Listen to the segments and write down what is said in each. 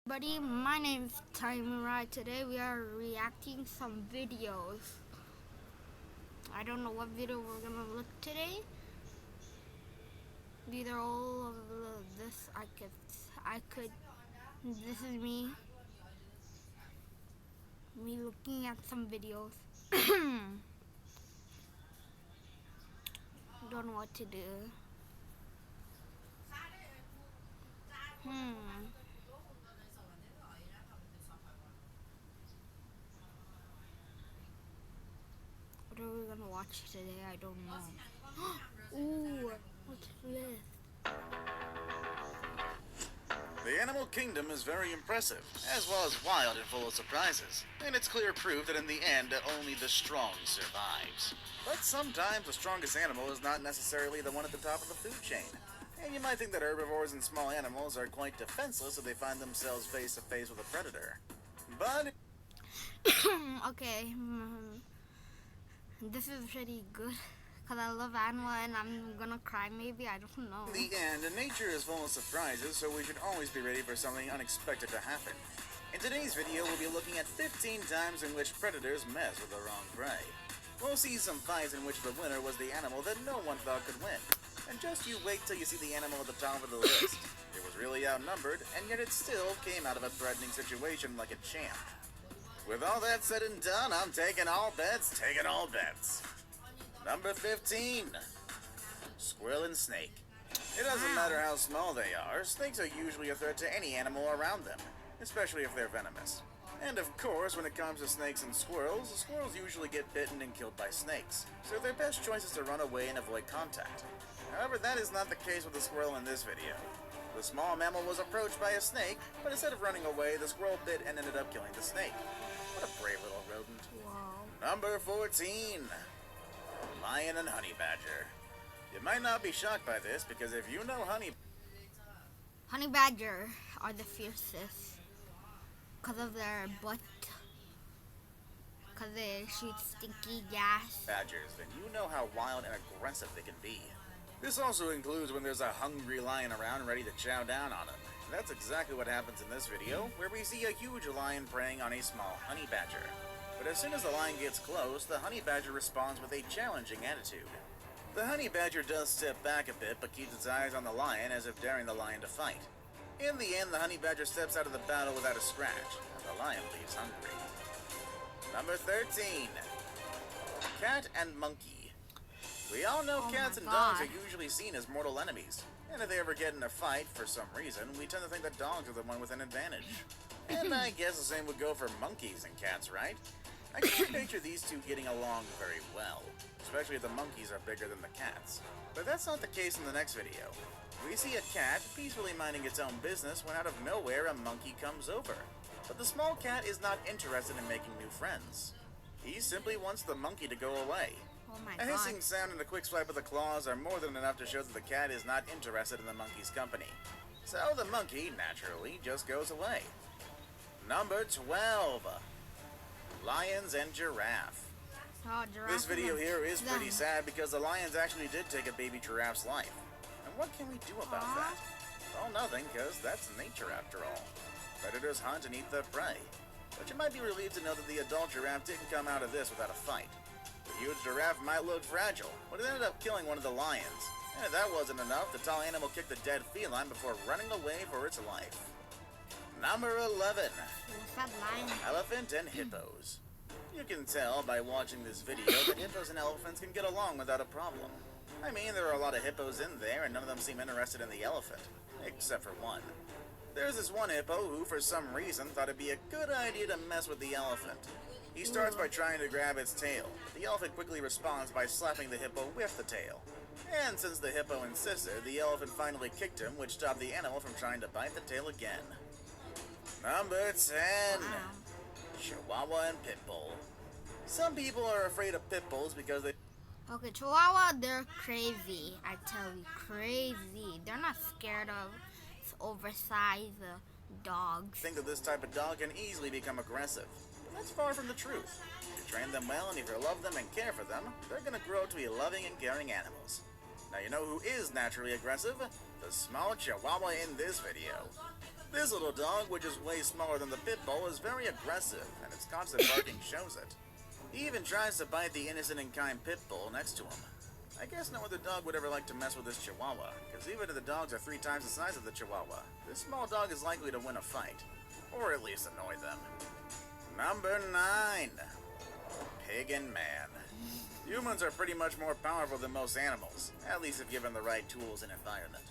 Buddy, my name's Timerai. Today we are reacting some videos. I don't know what video we're gonna look today. These are all of this I could. This is me looking at some videos. Don't know what to do. Hmm. What are we gonna watch today? I don't know. Ooh, what's this? The animal kingdom is very impressive, as well as wild and full of surprises, and it's clear proof that in the end, only the strong survives. But sometimes the strongest animal is not necessarily the one at the top of the food chain. And you might think that herbivores and small animals are quite defenseless if they find themselves face to face with a predator. But Okay. This is pretty good. Because I love animal and I'm gonna cry maybe, I don't know. in the end, nature is full of surprises, so we should always be ready for something unexpected to happen. In today's video, we'll be looking at 15 times in which predators mess with the wrong prey. We'll see some fights in which the winner was the animal that no one thought could win. And just you wait till you see the animal at the top of the list. It was really outnumbered, and yet it still came out of a threatening situation like a champ. With all that said and done, I'm taking all bets. Number 15. Squirrel and snake. It doesn't matter how small they are, snakes are usually a threat to any animal around them, especially if they're venomous. And of course, when it comes to snakes and squirrels usually get bitten and killed by snakes, so their best choice is to run away and avoid contact. However, that is not the case with the squirrel in this video. The small mammal was approached by a snake, but instead of running away, the squirrel bit and ended up killing the snake. What a brave little rodent. Wow. Number 14. Lion and honey badger. You might not be shocked by this, because if you know Honey badger are the fiercest because of their butt. Because they shoot stinky gas. badgers, then you know how wild and aggressive they can be. This also includes when there's a hungry lion around ready to chow down on him. That's exactly what happens in this video, where we see a huge lion preying on a small honey badger. But as soon as the lion gets close, the honey badger responds with a challenging attitude. The honey badger does step back a bit, but keeps its eyes on the lion as if daring the lion to fight. In the end, the honey badger steps out of the battle without a scratch, and the lion leaves hungry. Number 13. Cat and monkey. We all know Oh cats my and dogs God. are usually seen as mortal enemies, and if they ever get in a fight for some reason, we tend to think that dogs are the one with an advantage. And I guess the same would go for monkeys and cats, right? I can picture these two getting along very well, especially if the monkeys are bigger than the cats. But that's not the case in the next video. We see a cat peacefully minding its own business when out of nowhere a monkey comes over. But the small cat is not interested in making new friends. He simply wants the monkey to go away. Oh my A god. hissing sound and a quick swipe of the claws are more than enough to show that the cat is not interested in the monkey's company. So the monkey, naturally, just goes away. Number 12. Lions and giraffe. Oh, giraffe This video here is the- pretty sad because the lions actually did take a baby giraffe's life. And what can we do about Aw. that? Well, nothing, because that's nature after all. Predators hunt and eat their prey. But you might be relieved to know that the adult giraffe didn't come out of this without a fight. The huge giraffe might look fragile, but it ended up killing one of the lions. And if that wasn't enough, the tall animal kicked the dead feline before running away for its life. Number 11. What's that line? Elephant and hippos. You can tell by watching this video that hippos and elephants can get along without a problem. I mean, there are a lot of hippos in there, and none of them seem interested in the elephant. Except for one. There's this one hippo who, for some reason, thought it'd be a good idea to mess with the elephant. He starts by trying to grab its tail. The elephant quickly responds by slapping the hippo with the tail. And since the hippo insisted, the elephant finally kicked him, which stopped the animal from trying to bite the tail again. Number 10. Wow. Chihuahua and pit bull. Some people are afraid of pit bulls because they Okay, Chihuahua, they're crazy. I tell you, crazy. They're not scared of oversized dogs. think that this type of dog can easily become aggressive. But that's far from the truth. If you train them well and if you love them and care for them, they're going to grow to be loving and caring animals. Now you know who is naturally aggressive? The small Chihuahua in this video. This little dog, which is way smaller than the pit bull, is very aggressive, and its constant barking shows it. He even tries to bite the innocent and kind pit bull next to him. I guess no other dog would ever like to mess with this Chihuahua, because even if the dogs are 3 times the size of the Chihuahua, this small dog is likely to win a fight, or at least annoy them. Number 9. Pig and Man. Humans are pretty much more powerful than most animals, at least if given the right tools and environment.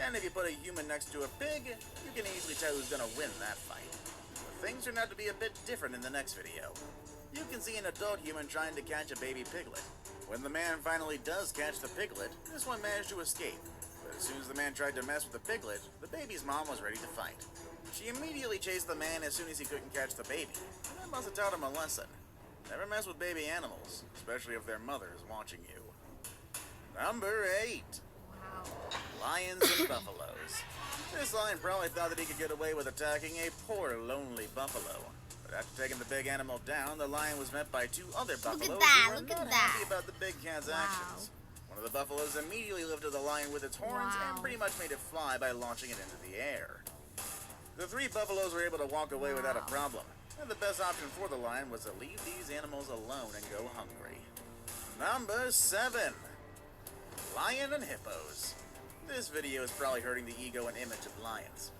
And if you put a human next to a pig, you can easily tell who's gonna win that fight. But things turn out to be a bit different in the next video. You can see an adult human trying to catch a baby piglet. When the man finally does catch the piglet, this one managed to escape. But as soon as the man tried to mess with the piglet, the baby's mom was ready to fight. She immediately chased the man as soon as he couldn't catch the baby. And that must have taught him a lesson. Never mess with baby animals, especially if their mother is watching you. Number 8. Wow. Lions and buffaloes. This lion probably thought that he could get away with attacking a poor, lonely buffalo. But after taking the big animal down, the lion was met by 2 other buffaloes that, who were look not at happy that. about the big cat's Wow. actions. One of the buffaloes immediately lifted the lion with its horns and Wow. pretty much made it fly by launching it into the air. The 3 buffaloes were able to walk away without a Wow. problem, and the best option for the lion was to leave these animals alone and go hungry. Number 7. Lion and hippos. This video is probably hurting the ego and image of lions.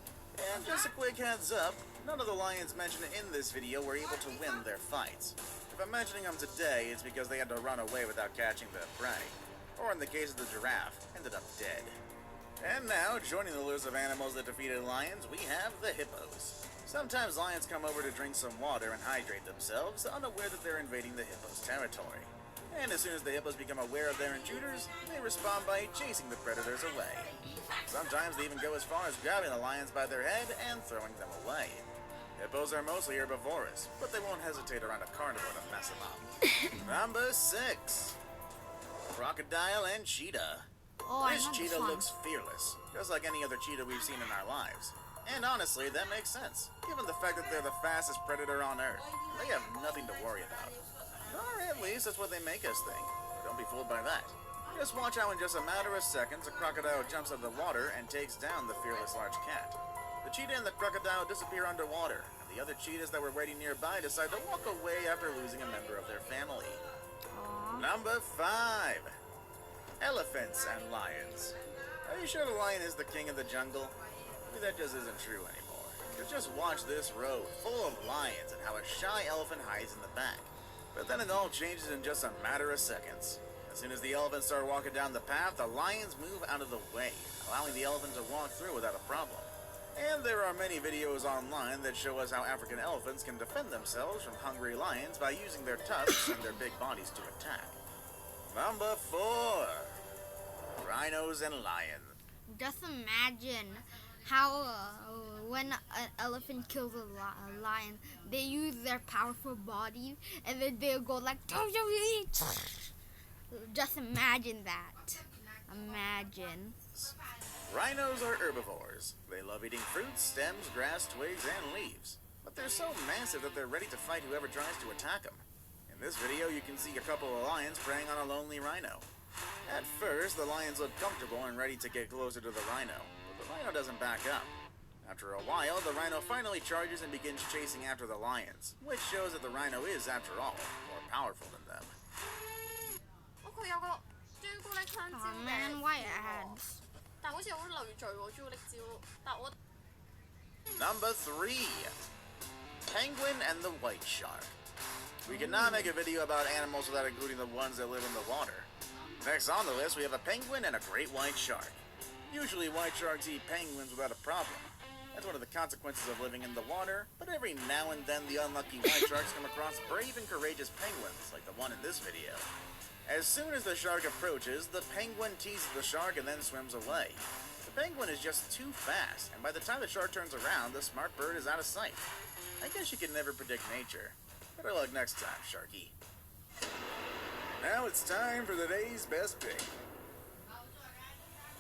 And just a quick heads up, none of the lions mentioned in this video were able to win their fights. If I'm mentioning them today, it's because they had to run away without catching the prey. Or in the case of the giraffe, ended up dead. And now, joining the list of animals that defeated lions, we have the hippos. Sometimes lions come over to drink some water and hydrate themselves, unaware that they're invading the hippo's territory. And as soon as the hippos become aware of their intruders, they respond by chasing the predators away. Sometimes they even go as far as grabbing the lions by their head and throwing them away. Hippos are mostly herbivorous, but they won't hesitate around a carnivore to mess them up. Number 6. Crocodile and cheetah. Oh, I This have cheetah fun. looks fearless, just like any other cheetah we've seen in our lives. And honestly, that makes sense, given the fact that they're the fastest predator on Earth. They have nothing to worry about. Or at least that's what they make us think. Don't be fooled by that. Just watch how in just a matter of seconds, a crocodile jumps out of the water and takes down the fearless large cat. The cheetah and the crocodile disappear underwater, and the other cheetahs that were waiting nearby decide to walk away after losing a member of their family. Aw. Number 5. Elephants and lions. Are you sure the lion is the king of the jungle? Maybe that just isn't true anymore. Because just watch this road full of lions and how a shy elephant hides in the back. But then it all changes in just a matter of seconds. As soon as the elephants start walking down the path, the lions move out of the way, allowing the elephant to walk through without a problem. And there are many videos online that show us how African elephants can defend themselves from hungry lions by using their tusks and their big bodies to attack. Number 4. Rhinos and lions. Just imagine how when an elephant kills a lion, they use their powerful body and then they'll go like, just imagine that. Imagine. Rhinos are herbivores. They love eating fruits, stems, grass, twigs, and leaves. But they're so massive that they're ready to fight whoever tries to attack them. In this video, you can see a couple of lions preying on a lonely rhino. At first, the lions look comfortable and ready to get closer to the rhino, but the rhino doesn't back up. After a while, the rhino finally charges and begins chasing after the lions, which shows that the rhino is, after all, more powerful than them. 佢有個朱古力香蕉 Oh 嘅 man, why ads? 但好似好累贅喎朱古力蕉，但我 Number 3. Penguin and the White Shark. We cannot make a video about animals without including the ones that live in the water. Next on the list, we have a penguin and a great white shark. Usually, white sharks eat penguins without a problem. That's one of the consequences of living in the water, but every now and then the unlucky white sharks come across brave and courageous penguins, like the one in this video. As soon as the shark approaches, the penguin teases the shark and then swims away. The penguin is just too fast, and by the time the shark turns around, the smart bird is out of sight. I guess you can never predict nature. Better luck next time, Sharky. Now it's time for the day's best pick.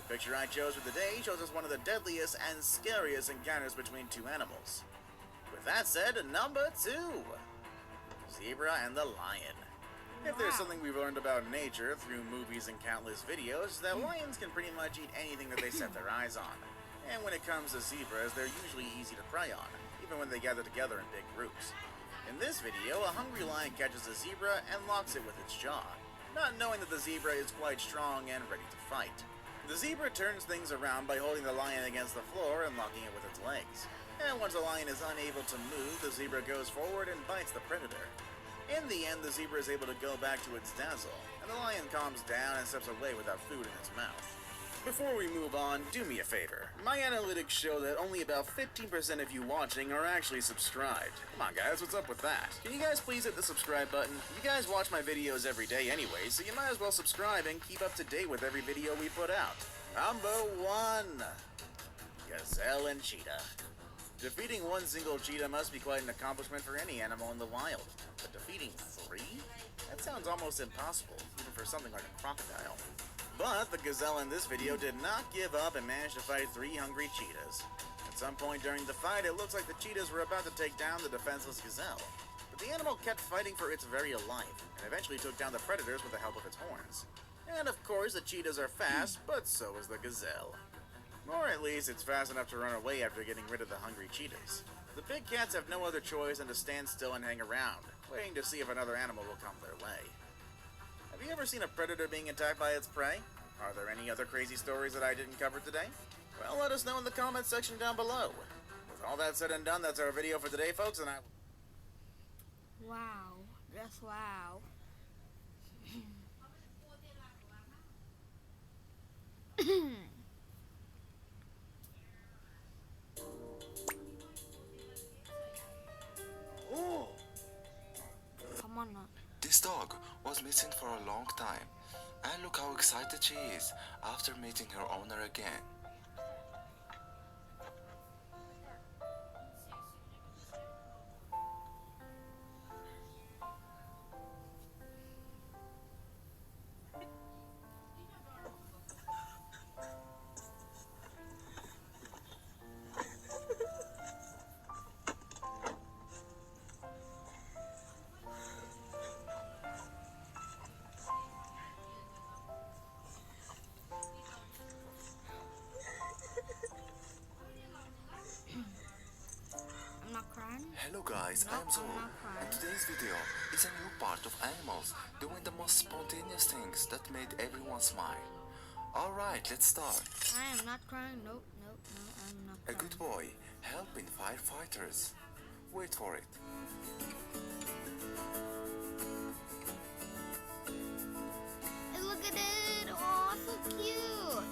The picture I chose for the day shows us one of the deadliest and scariest encounters between 2 animals. With that said, number 2. Zebra and the lion. If there's something we've learned about nature through movies and countless videos, it's that lions can pretty much eat anything that they set their eyes on. And when it comes to zebras, they're usually easy to prey on, even when they gather together in big groups. In this video, a hungry lion catches a zebra and locks it with its jaw, not knowing that the zebra is quite strong and ready to fight. The zebra turns things around by holding the lion against the floor and locking it with its legs. And once the lion is unable to move, the zebra goes forward and bites the predator. In the end, the zebra is able to go back to its dazzle, and the lion calms down and steps away without food in its mouth. Before we move on, do me a favor. My analytics show that only about 15% of you watching are actually subscribed. Come on guys, what's up with that? Can you guys please hit the subscribe button? You guys watch my videos every day anyway, so you might as well subscribe and keep up to date with every video we put out. Number 1. Gazelle and cheetah. Defeating one single cheetah must be quite an accomplishment for any animal in the wild. But defeating 3? That sounds almost impossible, even for something like a crocodile. But the gazelle in this video did not give up and managed to fight 3 hungry cheetahs. At some point during the fight, it looks like the cheetahs were about to take down the defenseless gazelle. But the animal kept fighting for its very life, and eventually took down the predators with the help of its horns. And of course, the cheetahs are fast, but so is the gazelle. Or at least, it's fast enough to run away after getting rid of the hungry cheetahs. The big cats have no other choice than to stand still and hang around, waiting to see if another animal will come their way. Have you ever seen a predator being attacked by its prey? Are there any other crazy stories that I didn't cover today? Well, let us know in the comments section down below. With all that said and done, that's our video for today, folks, and Wow. Just wow. Ooh! Come on now. This dog was missing for a long time, and look how excited she is after meeting her owner again. Hello guys, I am Zoro, and today's video is a new part of animals doing the most spontaneous things that made everyone smile. Alright, let's start. I am not crying. Nope, nope, no, I'm not A crying. good boy helping firefighters. Wait for it. Hey, look at it. Oh, so cute.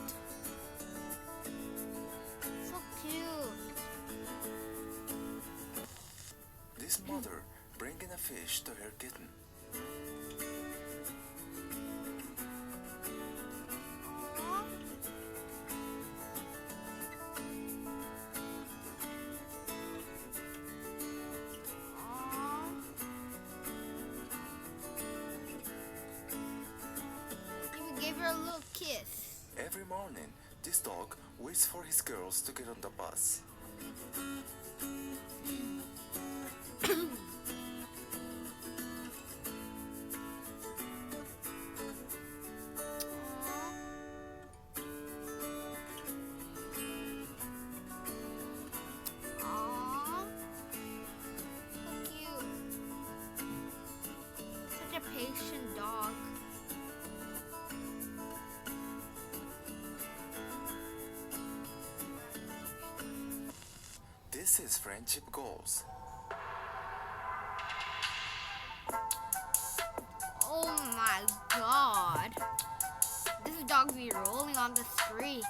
So cute. This mother bringing a fish to her kitten. Aw. Aw. Even gave her a little kiss. Every morning, this dog waits for his girls to get on the bus. Aw. So cute. Such a patient dog. This is friendship goals. Oh my god. This dog be rolling on the streets.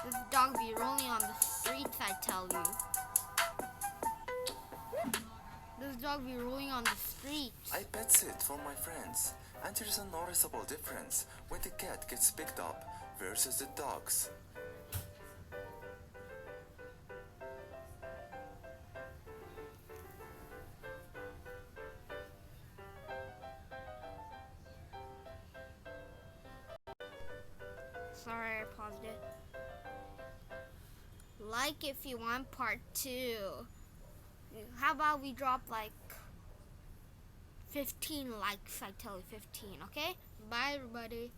This dog be rolling on the streets, I tell you. This dog be rolling on the streets. I pet sit for my friends, and there's a noticeable difference when the cat gets picked up versus the dogs. Sorry, I paused it. Like if you want part 2. How about we drop like 15 likes, I tell you, 15, okay? Bye everybody.